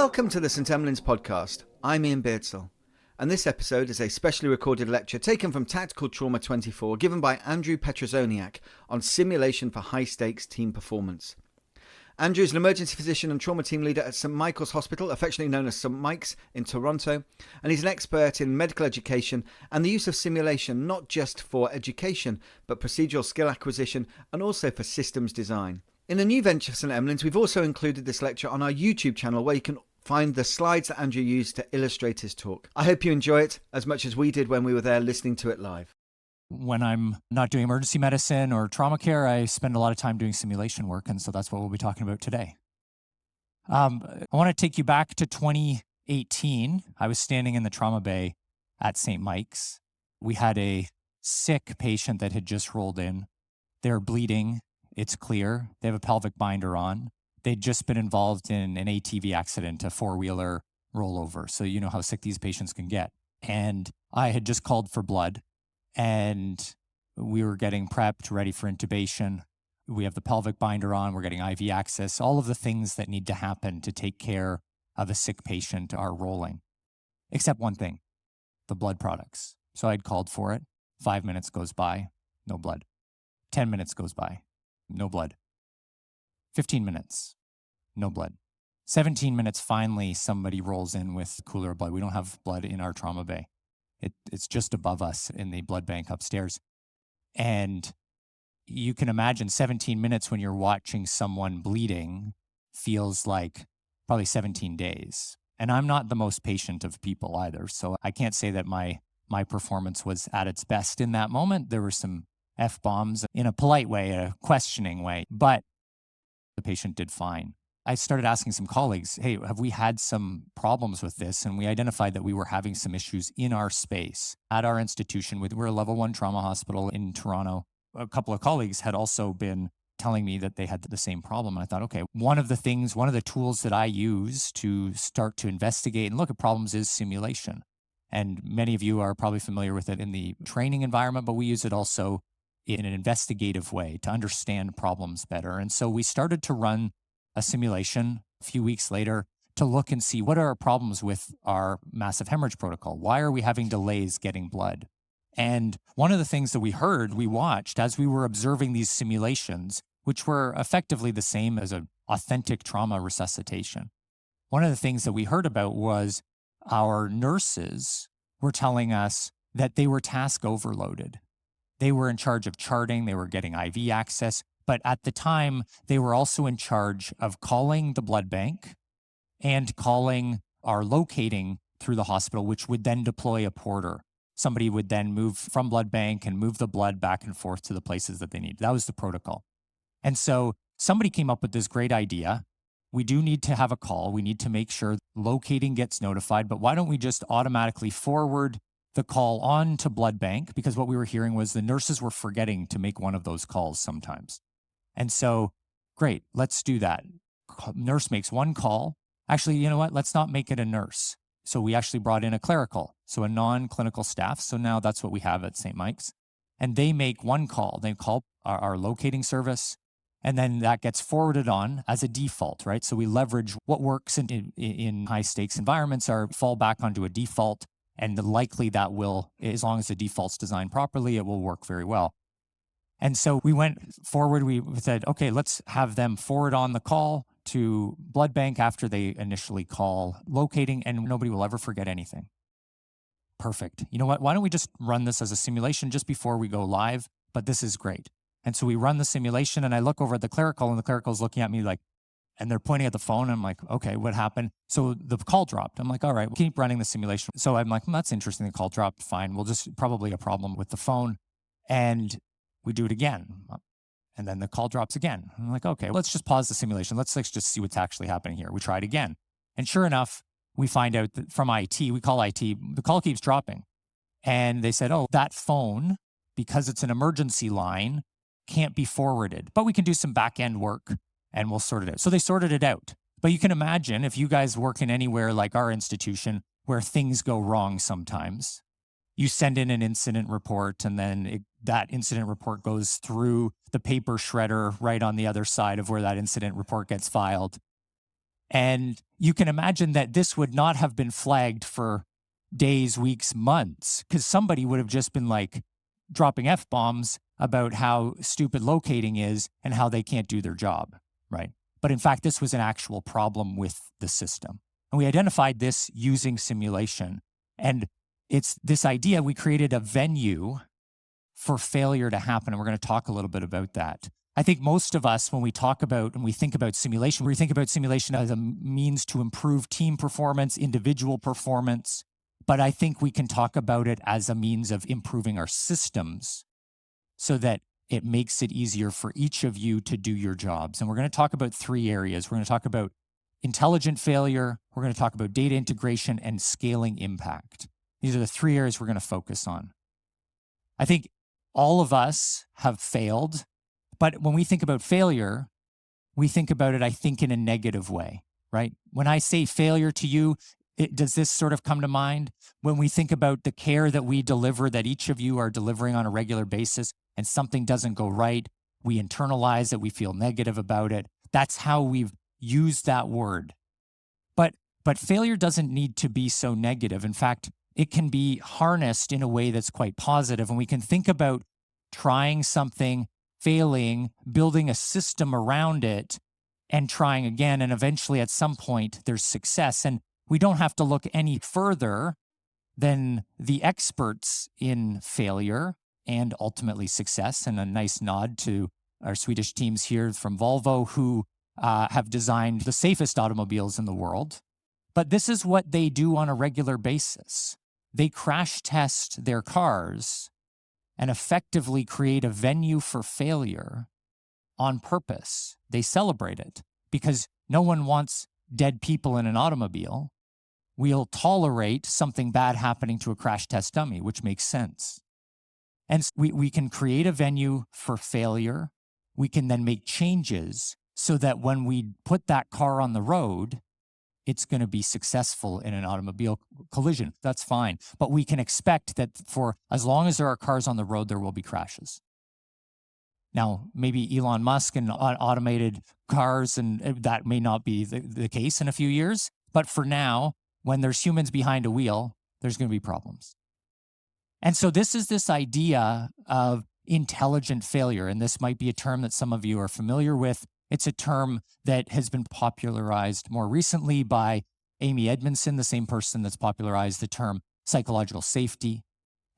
Welcome to the St Emlyn's podcast. I'm Ian Beardsell, and this episode is a specially recorded lecture taken from Tactical Trauma 24 given by Andrew Petrosoniak on simulation for high-stakes team performance. Andrew is an emergency physician and trauma team leader at St Michael's Hospital, affectionately known as St Mike's, in Toronto, and he's an expert in medical education and the use of simulation not just for education, but procedural skill acquisition and also for systems design. In a new venture for St Emlyn's, we've also included this lecture on our YouTube channel where you can find the slides that Andrew used to illustrate his talk. I hope you enjoy it as much as we did when we were there listening to it live. When I'm not doing emergency medicine or trauma care, I spend a lot of time doing simulation work, and so that's what we'll be talking about today. I want to take you back to 2018. I was standing in the trauma bay at St. Mike's. We had a sick patient that had just rolled in. They're bleeding. It's clear. They have a pelvic binder on. They'd just been involved in an ATV accident, a four-wheeler rollover. So you know how sick these patients can get. And I had just called for blood. And we were getting prepped, ready for intubation. We have the pelvic binder on. We're getting IV access. All of the things that need to happen to take care of a sick patient are rolling, except one thing, the blood products. So I'd called for it. 5 minutes goes by, no blood. 10 minutes goes by, no blood. 15 minutes, no blood. 17 minutes, finally, somebody rolls in with a cooler of blood. We don't have blood in our trauma bay. It's just above us in the blood bank upstairs. And you can imagine 17 minutes when you're watching someone bleeding feels like probably 17 days. And I'm not the most patient of people either. So I can't say that my performance was at its best in that moment. There were some F-bombs in a polite way, a questioning way, but the patient did fine. I started asking some colleagues, hey, have we had some problems with this? And we identified that we were having some issues in our space at our institution. We're a level 1 trauma hospital in Toronto. A couple of colleagues had also been telling me that they had the same problem. And I thought, okay, one of the tools that I use to start to investigate and look at problems is simulation. And many of you are probably familiar with it in the training environment, but we use it also in an investigative way to understand problems better. And so we started to run a simulation a few weeks later to look and see what are our problems with our massive hemorrhage protocol. Why are we having delays getting blood? And one of the things that we watched as we were observing these simulations, which were effectively the same as an authentic trauma resuscitation. One of the things that we heard about was our nurses were telling us that they were task overloaded. They were in charge of charting, they were getting IV access, but at the time, they were also in charge of calling the blood bank and calling our locating through the hospital, which would then deploy a porter. Somebody would then move from blood bank and move the blood back and forth to the places that they need. That was the protocol. And so somebody came up with this great idea. We do need to have a call. We need to make sure locating gets notified, but why don't we just automatically forward the call on to blood bank? Because what we were hearing was the nurses were forgetting to make one of those calls sometimes. And so, great, let's do that. Nurse makes one call. Actually, you know what? Let's not make it a nurse. So we actually brought in a clerical, so a non-clinical staff. So now that's what we have at St. Mike's. And they make one call. They call our locating service, and then that gets forwarded on as a default, right? So we leverage what works in high-stakes environments, are fall back onto a default, and likely that will, as long as the default's designed properly, it will work very well. And so we went forward. We said, okay, let's have them forward on the call to blood bank after they initially call locating, and nobody will ever forget anything. Perfect. You know what? Why don't we just run this as a simulation just before we go live? But this is great. And so we run the simulation, and I look over at the clerical, and the clerical's looking at me like, and they're pointing at the phone. And I'm like, okay, what happened? So the call dropped. I'm like, all right, we'll keep running the simulation. So I'm like, that's interesting. The call dropped. Fine. We'll just probably a problem with the phone. And we do it again. And then the call drops again. I'm like, okay, let's just pause the simulation. Let's just see what's actually happening here. We try it again. And sure enough, we find out that from IT, we call IT, the call keeps dropping. And they said, oh, that phone, because it's an emergency line, can't be forwarded. But we can do some back-end work and we'll sort it out. So they sorted it out. But you can imagine if you guys work in anywhere like our institution where things go wrong sometimes, you send in an incident report, and then that incident report goes through the paper shredder right on the other side of where that incident report gets filed. And you can imagine that this would not have been flagged for days, weeks, months, because somebody would have just been like dropping F-bombs about how stupid locating is and how they can't do their job, right? But in fact, this was an actual problem with the system. And we identified this using simulation. And it's this idea, we created a venue for failure to happen. And we're going to talk a little bit about that. I think most of us, when we talk about and we think about simulation, we think about simulation as a means to improve team performance, individual performance. But I think we can talk about it as a means of improving our systems so that it makes it easier for each of you to do your jobs. And we're going to talk about 3 areas. We're going to talk about intelligent failure, we're going to talk about data integration, and scaling impact. These are the 3 areas we're going to focus on. I think all of us have failed, but when we think about failure, we think about it, I think, in a negative way, right? When I say failure to you, does this sort of come to mind? When we think about the care that we deliver, that each of you are delivering on a regular basis, and something doesn't go right, we internalize it, we feel negative about it. That's how we've used that word. But failure doesn't need to be so negative. In fact, it can be harnessed in a way that's quite positive. And we can think about trying something, failing, building a system around it, and trying again. And eventually, at some point, there's success. And we don't have to look any further than the experts in failure and ultimately success. And a nice nod to our Swedish teams here from Volvo, who have designed the safest automobiles in the world. But this is what they do on a regular basis. They crash test their cars and effectively create a venue for failure on purpose. They celebrate it because no one wants dead people in an automobile. We'll tolerate something bad happening to a crash test dummy, which makes sense. And we can create a venue for failure. We can then make changes so that when we put that car on the road, it's going to be successful in an automobile collision. That's fine. But we can expect that for as long as there are cars on the road, there will be crashes. Now, maybe Elon Musk and automated cars, and that may not be the case in a few years. But for now, when there's humans behind a wheel, there's going to be problems. And so this is this idea of intelligent failure. And this might be a term that some of you are familiar with. It's a term that has been popularized more recently by Amy Edmondson, the same person that's popularized the term psychological safety.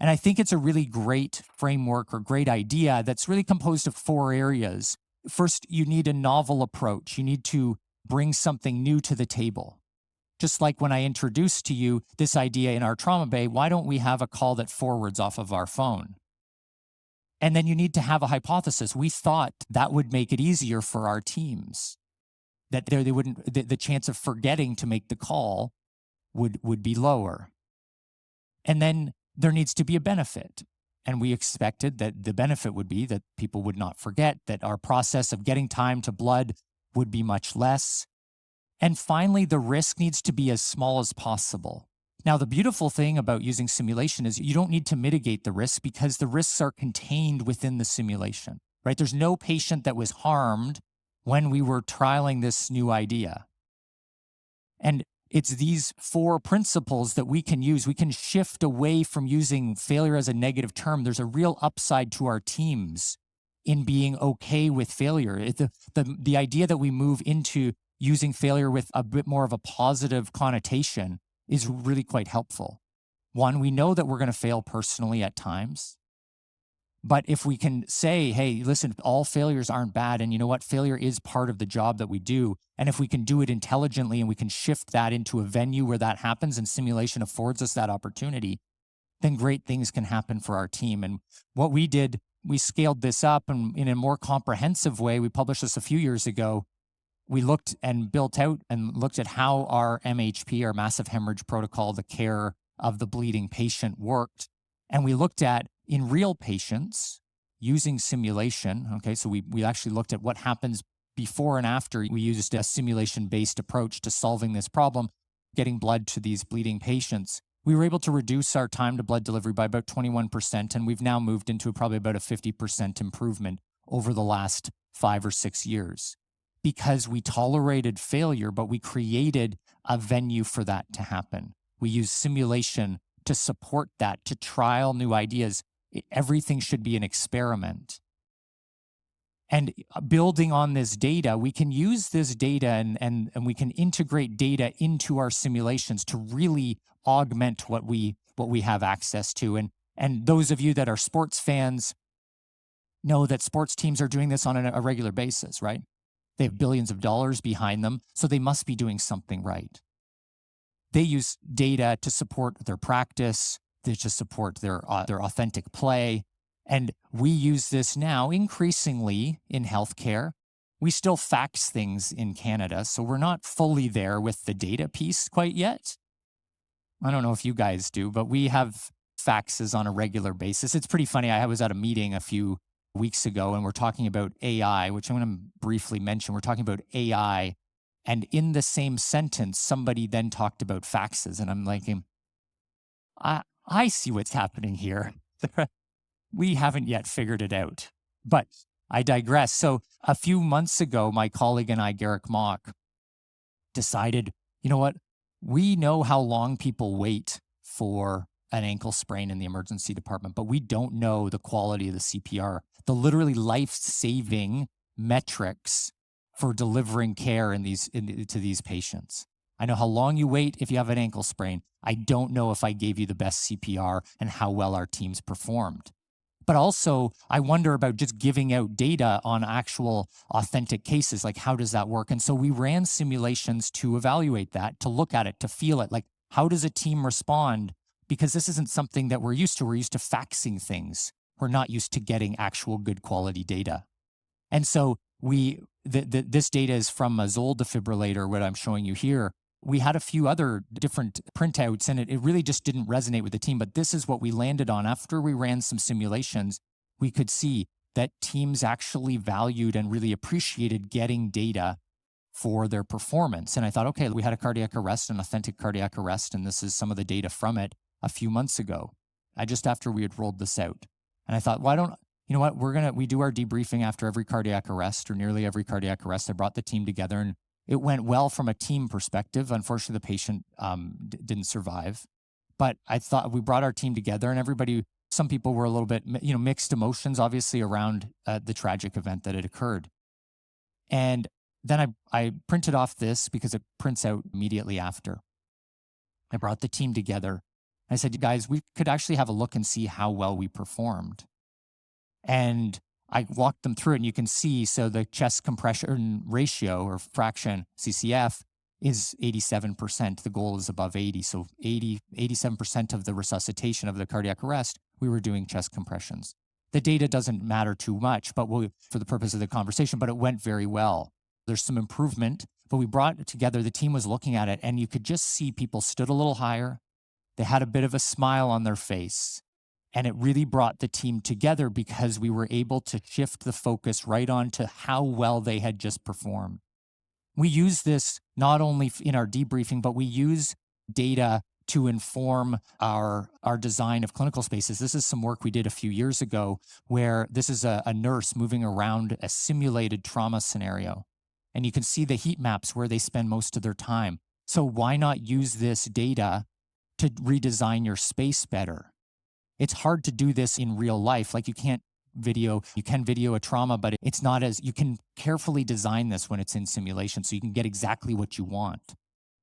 And I think it's a really great framework or great idea that's really composed of 4 areas. First, you need a novel approach. You need to bring something new to the table. Just like when I introduced to you this idea in our trauma bay, why don't we have a call that forwards off of our phone? And then you need to have a hypothesis. We thought that would make it easier for our teams, that they wouldn't, the chance of forgetting to make the call would be lower. And then there needs to be a benefit. And we expected that the benefit would be that people would not forget, that our process of getting time to blood would be much less. And finally, the risk needs to be as small as possible. Now, the beautiful thing about using simulation is you don't need to mitigate the risk because the risks are contained within the simulation, right? There's no patient that was harmed when we were trialing this new idea. And it's these 4 principles that we can use. We can shift away from using failure as a negative term. There's a real upside to our teams in being okay with failure. The idea that we move into using failure with a bit more of a positive connotation is really quite helpful. One, we know that we're going to fail personally at times. But if we can say, hey, listen, all failures aren't bad. And you know what? Failure is part of the job that we do. And if we can do it intelligently and we can shift that into a venue where that happens and simulation affords us that opportunity, then great things can happen for our team. And what we did, we scaled this up and in a more comprehensive way. We published this a few years ago. We looked and built out and looked at how our MHP, our massive hemorrhage protocol, the care of the bleeding patient worked. And we looked at in real patients using simulation. Okay, so we actually looked at what happens before and after. We used a simulation-based approach to solving this problem, getting blood to these bleeding patients. We were able to reduce our time to blood delivery by about 21%, and we've now moved into probably about a 50% improvement over the last 5 or 6 years. because we tolerated failure, but we created a venue for that to happen. We use simulation to support that, to trial new ideas. Everything should be an experiment. And building on this data, we can use this data and we can integrate data into our simulations to really augment what we have access to. And those of you that are sports fans know that sports teams are doing this on a regular basis, right? They have billions of dollars behind them, so they must be doing something right. They use data to support their practice, to support their authentic play. And we use this now increasingly in healthcare. We still fax things in Canada, so we're not fully there with the data piece quite yet. I don't know if you guys do, but we have faxes on a regular basis. It's pretty funny. I was at a meeting a few weeks ago, and we're talking about AI, which I'm going to briefly mention. We're talking about AI, and in the same sentence, somebody then talked about faxes, and I'm like, I see what's happening here. We haven't yet figured it out, but I digress. So a few months ago, my colleague and I, Garrick Mock, decided, you know what? We know how long people wait for an ankle sprain in the emergency department, but we don't know the quality of the CPR, the literally life-saving metrics for delivering care to these patients. I know how long you wait if you have an ankle sprain. I don't know if I gave you the best CPR and how well our teams performed. But also, I wonder about just giving out data on actual authentic cases, like how does that work? And so we ran simulations to evaluate that, to look at it, to feel it, like how does a team respond? Because this isn't something that we're used to. We're used to faxing things. We're not used to getting actual good quality data. And so this data is from a Zoll defibrillator, what I'm showing you here. We had a few other different printouts, and it really just didn't resonate with the team. But this is what we landed on. After we ran some simulations, we could see that teams actually valued and really appreciated getting data for their performance. And I thought, okay, we had a cardiac arrest, an authentic cardiac arrest, and this is some of the data from it a few months ago, just after we had rolled this out. And I thought, you know what, we do our debriefing after every cardiac arrest, or nearly every cardiac arrest. I brought the team together, and it went well from a team perspective. Unfortunately, the patient didn't survive. But I thought we brought our team together, and everybody, some people were a little bit, mixed emotions, obviously, around the tragic event that had occurred. And then I printed off this because it prints out immediately after. I brought the team together. I said, you guys, we could actually have a look and see how well we performed. And I walked them through it, and you can see, so the chest compression ratio or fraction, CCF, is 87%. The goal is above 80. So 87% of the resuscitation of the cardiac arrest, we were doing chest compressions. The data doesn't matter too much, but for the purpose of the conversation, but it went very well. There's some improvement, but we brought it together. The team was looking at it, and you could just see people stood a little higher. They had a bit of a smile on their face. And it really brought the team together because we were able to shift the focus right on to how well they had just performed. We use this not only in our debriefing, but we use data to inform our design of clinical spaces. This is some work we did a few years ago where this is a nurse moving around a simulated trauma scenario. And you can see the heat maps where they spend most of their time. So why not use this data to redesign your space better? It's hard to do this in real life. Like you can video a trauma, but it's not you can carefully design this when it's in simulation so you can get exactly what you want.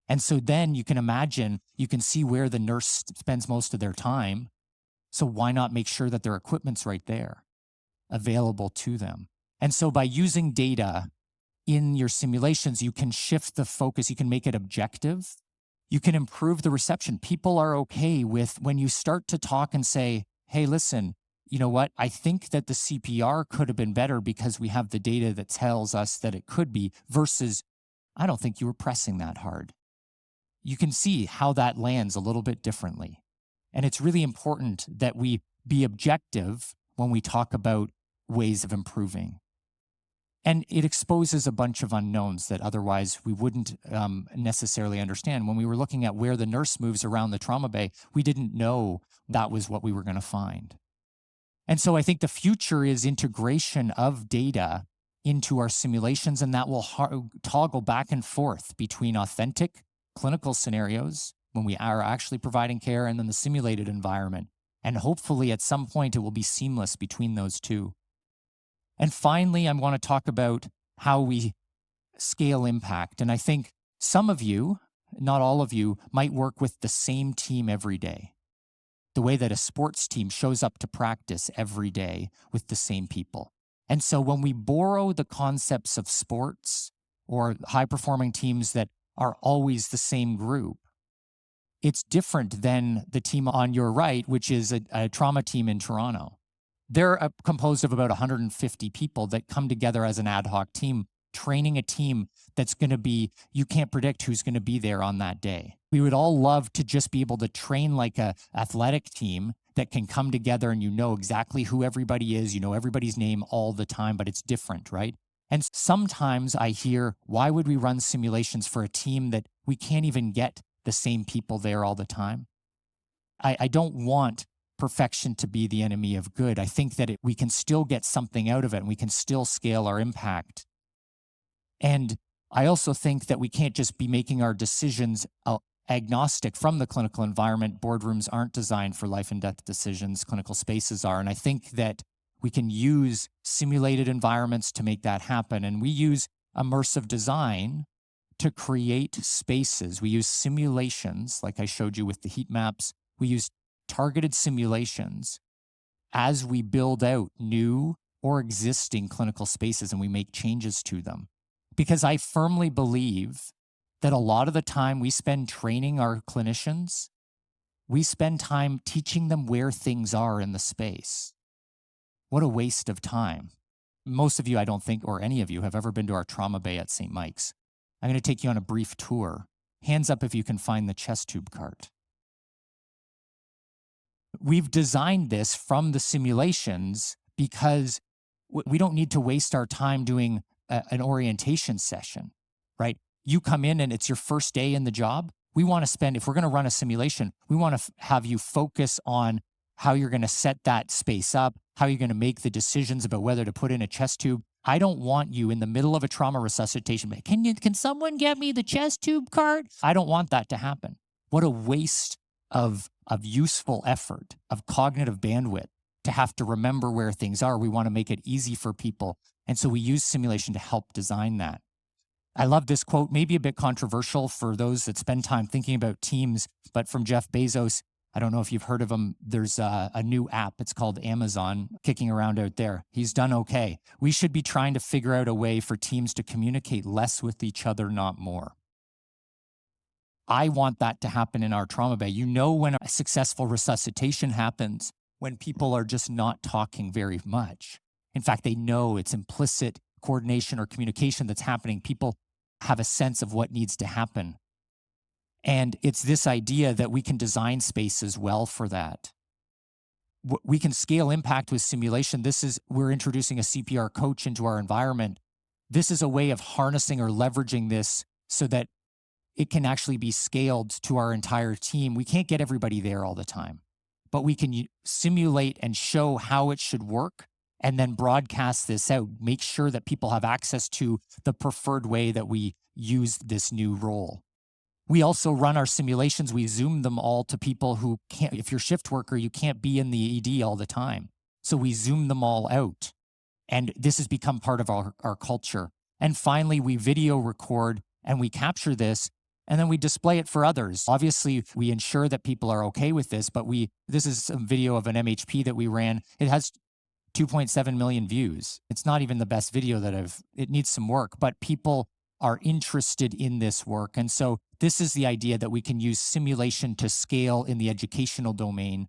And so then you can imagine, you can see where the nurse spends most of their time. So why not make sure that their equipment's right there, available to them? And so by using data in your simulations, you can shift the focus, you can make it objective. You can improve the reception. People are okay with when you start to talk and say, hey, listen, you know what? I think that the CPR could have been better because we have the data that tells us that it could be, versus, I don't think you were pressing that hard. You can see how that lands a little bit differently. And it's really important that we be objective when we talk about ways of improving. And it exposes a bunch of unknowns that otherwise we wouldn't necessarily understand. When we were looking at where the nurse moves around the trauma bay, we didn't know that was what we were going to find. And so I think the future is integration of data into our simulations, and that will toggle back and forth between authentic clinical scenarios when we are actually providing care and then the simulated environment. And hopefully at some point it will be seamless between those two. And finally, I want to talk about how we scale impact. And I think some of you, not all of you, might work with the same team every day. The way that a sports team shows up to practice every day with the same people. And so when we borrow the concepts of sports or high-performing teams that are always the same group, it's different than the team on your right, which is a trauma team in Toronto. They're composed of about 150 people that come together as an ad hoc team, training a team that's going to be, you can't predict who's going to be there on that day. We would all love to just be able to train like a athletic team that can come together and you know exactly who everybody is, you know everybody's name all the time, but it's different, right? And sometimes I hear, why would we run simulations for a team that we can't even get the same people there all the time? I don't want perfection to be the enemy of good. I think that we can still get something out of it and we can still scale our impact. And I also think that we can't just be making our decisions agnostic from the clinical environment. Boardrooms aren't designed for life and death decisions. Clinical spaces are. And I think that we can use simulated environments to make that happen. And we use immersive design to create spaces. We use simulations, like I showed you with the heat maps. We use targeted simulations as we build out new or existing clinical spaces and we make changes to them. Because I firmly believe that a lot of the time we spend training our clinicians, we spend time teaching them where things are in the space. What a waste of time. Most of you, I don't think, or any of you have ever been to our trauma bay at St. Mike's. I'm going to take you on a brief tour. Hands up if you can find the chest tube cart. We've designed this from the simulations because we don't need to waste our time doing an orientation session, right? You come in and it's your first day in the job. We want to spend, if we're going to run a simulation, we want to have you focus on how you're going to set that space up, how you're going to make the decisions about whether to put in a chest tube. I don't want you in the middle of a trauma resuscitation. Can someone get me the chest tube cart? I don't want that to happen. What a waste of useful effort, of cognitive bandwidth to have to remember where things are. We want to make it easy for people. And so we use simulation to help design that. I love this quote, maybe a bit controversial for those that spend time thinking about teams, but from Jeff Bezos. I don't know if you've heard of him. There's a new app. It's called Amazon, kicking around out there. He's done okay. We should be trying to figure out a way for teams to communicate less with each other, not more. I want that to happen in our trauma bay. You know when a successful resuscitation happens, when people are just not talking very much. In fact, they know it's implicit coordination or communication that's happening. People have a sense of what needs to happen. And it's this idea that we can design spaces well for that. We can scale impact with simulation. We're introducing a CPR coach into our environment. This is a way of harnessing or leveraging this so that it can actually be scaled to our entire team. We can't get everybody there all the time, but we can simulate and show how it should work and then broadcast this out, make sure that people have access to the preferred way that we use this new role. We also run our simulations. We Zoom them all to people who can't, if you're a shift worker, you can't be in the ED all the time. So we Zoom them all out. And this has become part of our culture. And finally, we video record and we capture this and then we display it for others. Obviously, we ensure that people are okay with this, but this is some video of an MHP that we ran. It has 2.7 million views. It's not even the best video it needs some work, but people are interested in this work. And so this is the idea that we can use simulation to scale in the educational domain.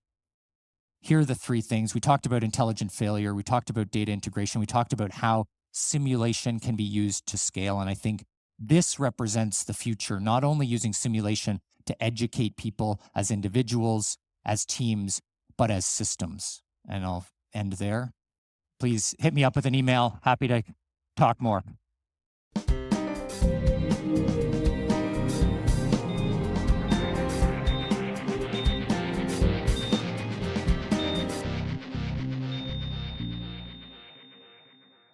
Here are the three things. We talked about intelligent failure. We talked about data integration. We talked about how simulation can be used to scale. And I think this represents the future, not only using simulation to educate people as individuals, as teams, but as systems. And I'll end there. Please hit me up with an email. Happy to talk more.